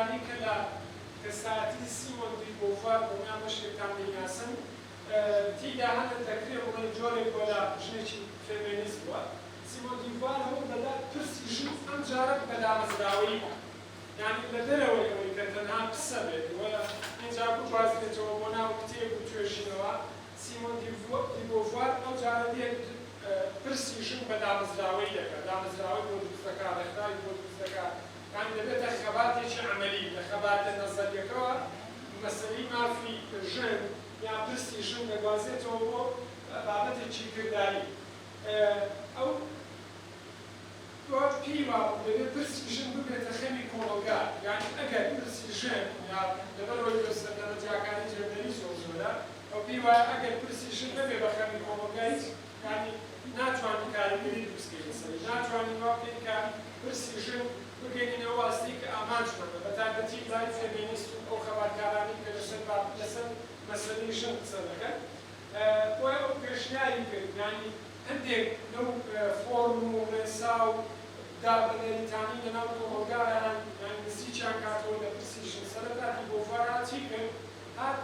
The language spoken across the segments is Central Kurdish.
جوانی کە لە کەساتی سیمۆن دی بۆڤوار بۆمیان بەشێکتان دەیناسن تیدا هەنە دەکرێت بڵێن جۆرێک بۆ لە ژنێکی فێمینیست بووە سیمۆن دی بۆڤوار هەوڵ دەدات پرسی ژن ئەم جارە بە دامەزراوەی یعنی لە دەرەوەی ئەوەی کە تەنها پسە بێت وە اینجا بگوازرێتەوە بۆ ناو کتێب و توێژینەوە سیمۆن دی بۆڤوار ئەو جارە دێت پرسی ژن بە دامەزراوەی دەکات دامەزراوەی بۆ دروست دەکات ڕێکخراوی بۆ دروست دەکات یعنی دەبێتە خەباتێکی عەمەلی لە خەباتە نەزەریەکەوە مەسەلەی مافی ژن یا پرسی ژن دەگوازێتەوە بۆ بابەتێکی کردداری ئەو پێیوا دەبێت پرسی ژن ببێتە خەمی کۆمەلگار یعنی ئەگەر پرسی ژن یا لەبەرەوەی دەرەجاکانی جێبەری زۆر زۆرە ئەو پێی وایە ئەگەر پرسی ژن نەبێ بە خەمی کۆمەلگای یعنی ناتوانین کاریگەری دروستکەین لەسەری ناتوانین وا بکەین کە پرسی ژن بگەینەوە واستی کە ئامانجمەندە بە تایبەتی لای فێمینیست و ئەو خەباتکارانی کە لەسەر مەسەلەی ژن قسە دەکەن وای ئەو پێشنیاری کرد یعنی هەندێک لەو فۆرم و ڕێسا و دابەنێریتانی لەناو کۆمەلگایان یعنی نزیکیان کاتەوە لە پرسی ژن سەرەتاتی بۆڤوار هاتی کرد هات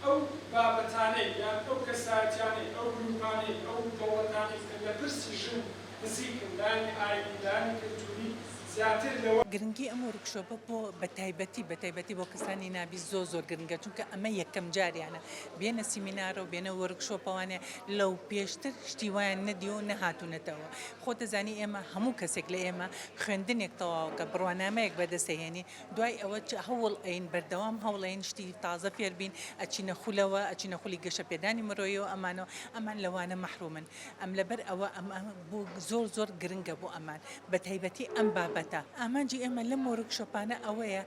ئەو بابەتانەی یان ئەو کەسایەتیانەی ئەو گروپانەی ئەو دەوڵەتانەی کە لە پرسی ژن نزیکن لانی ئاینی لانی کەلتوری زیاتر لەوە گرنگی ئەم وەرکشۆپە بۆ بەتایبەتی بۆ کەسانی نابی زۆر گرنگە چونکە ئەمە یەکەم جاریانە بێنە سیمینارە و بێنە وەرکشۆپەوانێ لەو پێشتر شتی وایان نەدی و نەهاتوونەتەوە خۆ دەزانی ئێمە هەموو کەسێک لە ئێمە خوێندنێک تەواو کە بڕوانامەیەک بەدەستهێنی دوای ئەوە هەوڵ ئەین بەردەوام هەوڵین شتی تازە فێربین ئەچینە خولەوە ئەچینە خولی گەشە پێدانی مرۆیەوە ئەمان لەوانە مەحرومن ئەم لەبەر ئەوە بۆ زۆر گرنگە بۆ ئەمان بەتایبەتی ئەم بابەتە ئامانجی ئێمە لەم وەرکشۆپانە ئەوەیە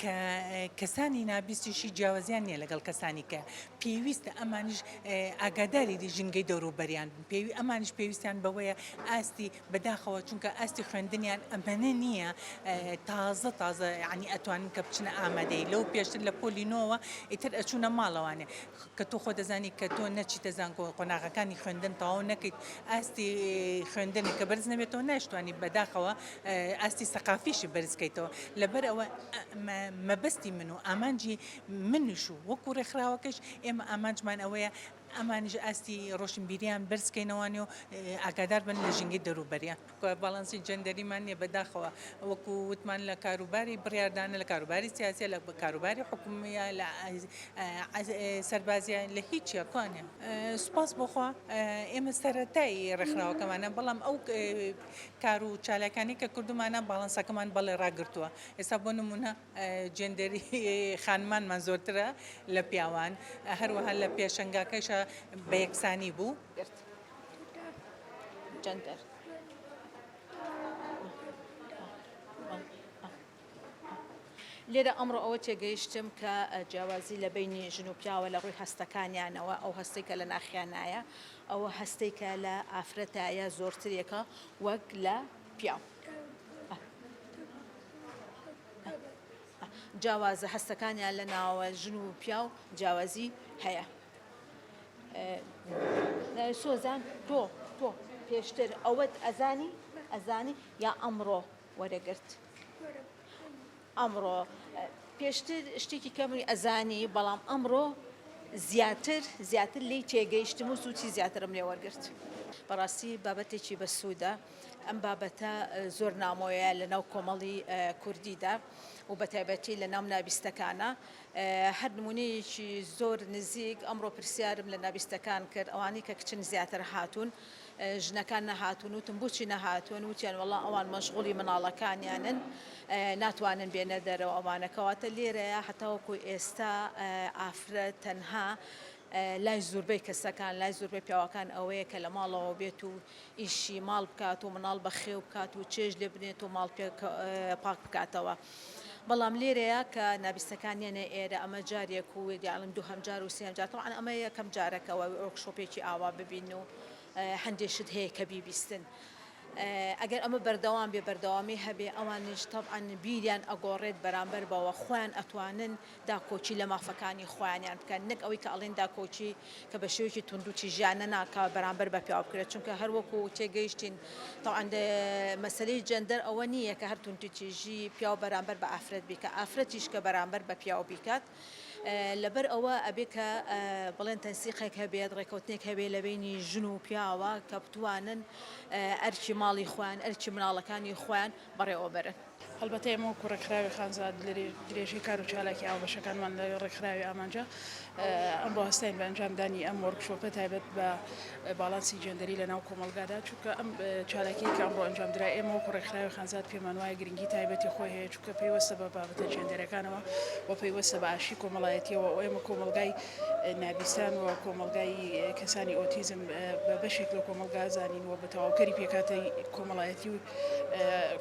کە کەسانی نابیستیشی جیاوازیان نییە لەگەڵ کەسانی کە پێویستە ئەمانیش ئاگاداری ژینگەی دەوروبەریان ئەمانیش پێویستیان بەوەیە ئاستی بەداخەوە چونکە ئاستی خوێندنیان ئەمەنە نییە تازە ینی ئەتوانن کە بچنە ئامادەی لەو پێشتر لە پۆلینۆوە ئیتر ئەچوونە ماڵەوانێ کە تۆ خۆ دەزانی کە تۆ نەچیتە زانکۆ قۆناغەکانی خوێندن تەواو نەکەیت ئاستی خوێندنی کە بەرز نەبێتەوە ناشتوانی بەداخەوە ئاستی سەقافیشی بەرزکەیتەوە لەبەر ئەوە مەبەستی من و ئامانجی منش و وەکو ڕێکخراوەکەش ئێمە ئامانجمان ئەوەیە ئەمانیش ئاستی ڕۆشنبیریان بەرزکەینەوەنی و ئاگادار بن لە ژینگەی دەوروبەریان باڵانسی جەندەریمان نییە بەداخەوە وەکو وتمان لە کاروباری بڕیاردانە لە کاروباری سیاسیە لە کاروباری حکومیە لە سەربازیە لە هیچ یەکوانێ سوپاس بۆخوا ئێمە سەرەتایی ڕێکخراوەکەمانە بەڵام ئەو کار و چالاکانی کە کردومانە باڵانسەکەمان بەڵێ ڕاگرتووە ئێستا بۆ نمونە جێندەری خانمانمان زۆرترە لە پیاوان هەروەها لە پێشەنگاکەشە بە یەکسانی بوو جەندەر لێرە ئەمڕۆ ئەوە تێگەیشتم کە جیاوازی لە بینی ژن و پیاوە لە ڕووی هەستەکانیانەوە ئەو هەستەی کە لە ناخیانایە ئەوە هەستەی کە لە ئافرەتایە زۆرترێکە وەک لە پیاو جیاوازە هەستەکانیان لە ناوە ژن و پیاو جیاوازی هەیە سۆزان تۆ پێشتر ئەوەت ئەزانی یا ئەمڕۆ وەرەگرت ئەمڕۆ پێشتر شتێکی کەمی ئەزانی بەڵام ئەمڕۆ زیاتر لی تێگەیشتم و سوچی زیاترم لێ وەرگرت بەڕاستی بابەتێکی بەسوودە ئەم بابەتە زۆر نامۆیە لە ناو کۆمەڵی کوردیدا و بەتایبەتی لە ناو نابیستەکانە هەر نمونەیەکی زۆر نزیک ئەمڕۆ پرسیارم لە نابیستەکان کرد ئەوانی کە کچن زیاتر هاتوون ژنەکان نەهاتوون وتم بۆچی نەهاتوون وتیان وەڵا ئەوان مەشغوڵی مناڵەکانیانن ناتوانن بێنە دەرەوە ئەوانەکەواتە لێرەیە هەتاوەکو ئێستا ئافرەت تەنها لای زۆربەی کەسەکان لای زۆربەی پیاوەکان ئەوەیە کە لە ماڵەوە بێت و ئیشی ماڵ بکات و مناڵ بەخێو بکات و چێژ لێ بنێت و ماڵ پاک بکاتەوە بەڵام لێرەیە کە نابیستەکانیانە ئێرە ئەمە جارێک و دیاڵم دووهەم جار و سێم جار تەواو ئەمە یەکەم جارەکەەوە ورکشۆپێکی ئاوا ببین و هەندێشت هەیە کە بیبیستن ئەگەر ئەمە بەردەوام بێ بەردەوامی هەبێ ئەوانش تەبعاً بیریان ئەگۆڕێت بەرامبەر بەوە خۆیان ئەتوانن داکۆچی لە مافەکانی خۆیانیان بکەن نەک ئەوەی کە ئەڵێن داکۆچی کە بە شێوەیەکی توندوتی ژیانە ناکا بەرامبەر بە پیاو بکرێت چونکە هەر وەکو تێگەیشتین تەبعاً مەسەلەی جەندەر ئەوە نییە کە هەر توندوتیژی پیاو بەرامبەر بە ئافرەت بیکە ئافرەتیش کە بەرامبەر بە پیاو بیکات لەبەر ئەوە ئەبێ کە بڵێن تەنسیقێک هەبێت ڕێکەوتنێک هەبێ لە بینی ژن و پیاوە کە بتوانن ئەرکی ماڵی خۆیان ئەرکی مناڵەکانی خۆیان بەڕێوەبەرن. هەڵبەتە ئێمە وەکو ڕێکخراوی خانزاد درێژەی کار و چالاکی ئاوبەشەکانمان لە ڕێکخراوی ئامانجا ئەمڕۆ هەستین بە ئەنجامدانی ئەم وەرکشۆپە تایبەت بە باڵانسی جەندەری لە ناو کۆمەلگادا چونکە ئەم چالاکی کە ئەمڕۆ ئەنجامدرا ئێمە وەکو ڕێکخراوی خانزاد پێمان وایە گرنگی تایبەتی خۆی هەیە چونکە پێیوەستە بە بابەتە جێندەرەکانەوە و پێیوەستە بە ئاشی کۆمەڵایەتیەوە و ئێمە کۆمەلگای نابیستان و کۆمەلگای کەسانی ئۆتیزم بە بەشێک لە کۆمەلگا زانین و بە تەواوکەری پێکاتی کۆمەڵایەتی و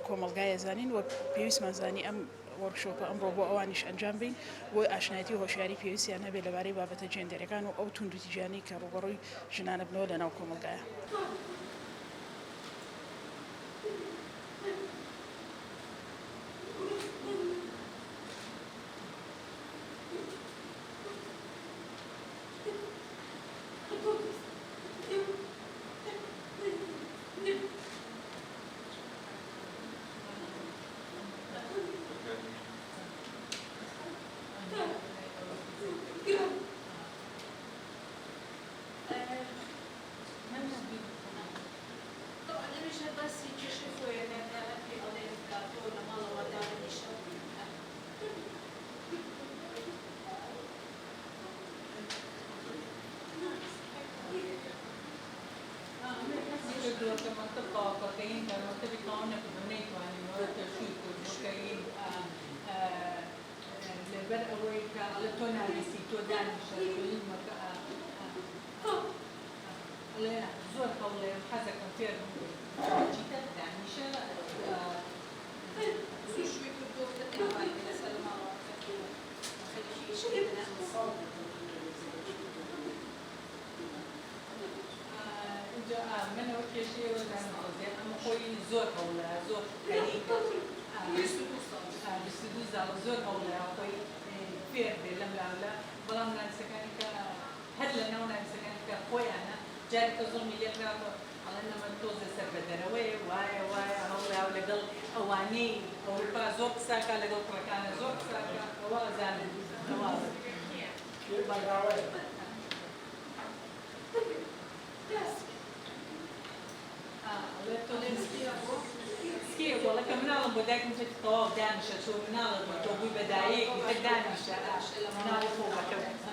کۆمەلگایە زانین و پێویستمان زانی ئەم وەرکشۆپە ئەمڕۆ بۆ ئەوانیش ئەنجام بین بۆ ئاشنایەتی و هۆشیاری پێویستیان هەبێت لەبارەی بابەتە جێندەرەکان و ئەو توندوتیژیانی کە ڕوبەڕووی ژنانە بنەوە لە ناو کۆمەلگایە. زۆر هەوڵێ حەزەکەم فێر منەوە کێشەوە ئەمە خۆی زۆر هەوڵە زۆر ساڵ زۆر هەوڵە خۆی فێر بێ لەم لاولە بەڵام نانسەکانی کە هەر لە ناو نانسەکانی کە خۆیانە جارێکە زۆرمی لێکراوە ئەڵێن ئەمە تۆزە سەر بە دەرەوەی وایە هەوڵا و لەگەڵ ئەوانەی ئەوروپا زۆر قساکە لەگەڵ کوڕەکانە زۆر قساکە ئەوە ئەزانن وڵەکە مناڵم بۆ دایکم تەواو دانیشە چۆ مناڵت بۆ تۆ بووی بە دایەیەکی هەر دانیشە مناڵی خۆ بەکەوت